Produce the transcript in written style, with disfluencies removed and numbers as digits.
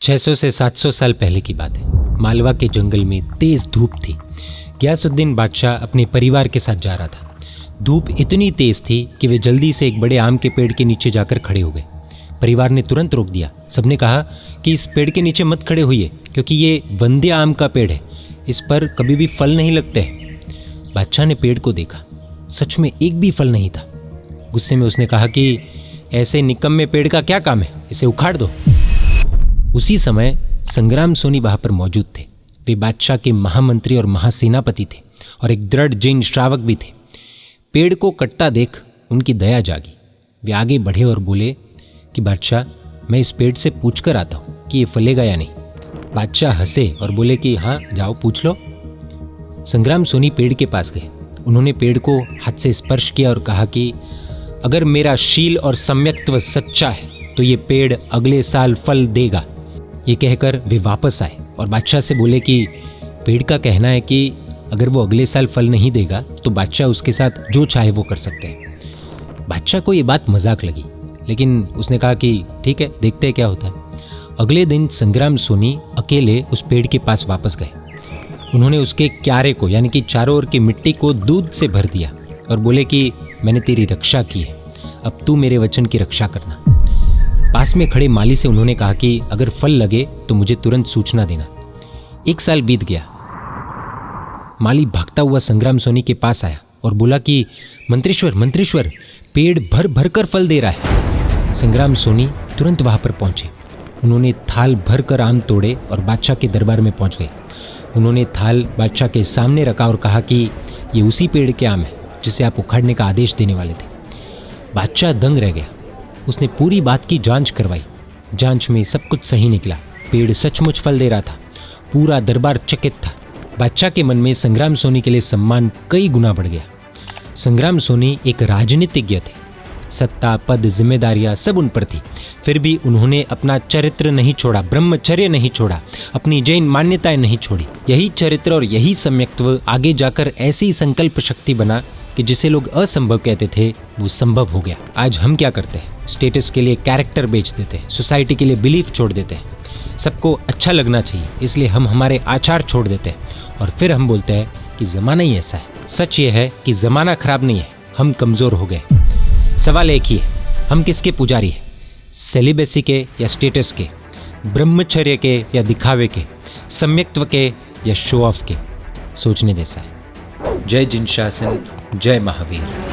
600 से 700 साल पहले की बात है। मालवा के जंगल में तेज धूप थी। गियासुद्दीन बादशाह अपने परिवार के साथ जा रहा था। धूप इतनी तेज थी कि वे जल्दी से एक बड़े आम के पेड़ के नीचे जाकर खड़े हो गए। परिवार ने तुरंत रोक दिया। सबने कहा कि इस पेड़ के नीचे मत खड़े होइए, क्योंकि ये वंदे आम का पेड़ है, इस पर कभी भी फल नहीं लगते हैं। बादशाह ने पेड़ को देखा, सच में एक भी फल नहीं था। गुस्से में उसने कहा कि ऐसे निकम्मे पेड़ का क्या काम है, इसे उखाड़ दो। उसी समय संग्राम सोनी वहां पर मौजूद थे। वे बादशाह के महामंत्री और महासेनापति थे और एक दृढ़ जैन श्रावक भी थे। पेड़ को कटता देख उनकी दया जागी। वे आगे बढ़े और बोले कि बादशाह, मैं इस पेड़ से पूछ कर आता हूँ कि ये फलेगा या नहीं। बादशाह हंसे और बोले कि हाँ, जाओ पूछ लो। संग्राम सोनी पेड़ के पास गए। उन्होंने पेड़ को हाथ से स्पर्श किया और कहा कि अगर मेरा शील और सम्यक्त्व सच्चा है तो ये पेड़ अगले साल फल देगा। ये कहकर वे वापस आए और बादशाह से बोले कि पेड़ का कहना है कि अगर वो अगले साल फल नहीं देगा तो बादशाह उसके साथ जो चाहे वो कर सकते हैं। बादशाह को ये बात मजाक लगी, लेकिन उसने कहा कि ठीक है, देखते हैं क्या होता है। अगले दिन संग्राम सोनी अकेले उस पेड़ के पास वापस गए। उन्होंने उसके क्यारे को, यानी कि चारों ओर की मिट्टी को दूध से भर दिया और बोले कि मैंने तेरी रक्षा की है, अब तू मेरे वचन की रक्षा करना। पास में खड़े माली से उन्होंने कहा कि अगर फल लगे तो मुझे तुरंत सूचना देना। 1 साल बीत गया। माली भागता हुआ संग्राम सोनी के पास आया और बोला कि मंत्रीश्वर, पेड़ भर भर कर फल दे रहा है। संग्राम सोनी तुरंत वहां पर पहुंचे। उन्होंने थाल भर कर आम तोड़े और बादशाह के दरबार में पहुंच गए। उन्होंने थाल बादशाह के सामने रखा और कहा कि ये उसी पेड़ के आम है जिसे आप उखाड़ने का आदेश देने वाले थे। बादशाह दंग रह गया। उसने पूरी बात की जांच करवाई। जांच में सब कुछ सही निकला। पेड़ सचमुच फल दे रहा था। पूरा दरबार चकित था। बादशाह के मन में संग्राम सोनी के लिए सम्मान कई गुना बढ़ गया। संग्राम सोनी एक राजनीतिज्ञ थे। सत्ता, पद, जिम्मेदारियां सब उन पर थी, फिर भी उन्होंने अपना चरित्र नहीं छोड़ा, ब्रह्मचर्य नहीं छोड़ा, अपनी जैन मान्यताएं नहीं छोड़ी। यही चरित्र और यही सम्यक्त्व आगे जाकर ऐसी संकल्प शक्ति बना कि जिसे लोग असंभव कहते थे वो संभव हो गया। आज हम क्या करते हैं? स्टेटस के लिए कैरेक्टर बेच देते हैं, सोसाइटी के लिए बिलीफ छोड़ देते हैं। सबको अच्छा लगना चाहिए, इसलिए हम हमारे आचार छोड़ देते हैं और फिर हम बोलते हैं कि ज़माना ही ऐसा है। सच ये है कि ज़माना खराब नहीं है, हम कमज़ोर हो गए। सवाल एक ही है, हम किसके पुजारी हैं? सेलिबेसी के या स्टेटस के, ब्रह्मचर्य के या दिखावे के, सम्यक्त्व के या शो ऑफ के? सोचने जैसा है। जय जिनशासन, जय महावीर।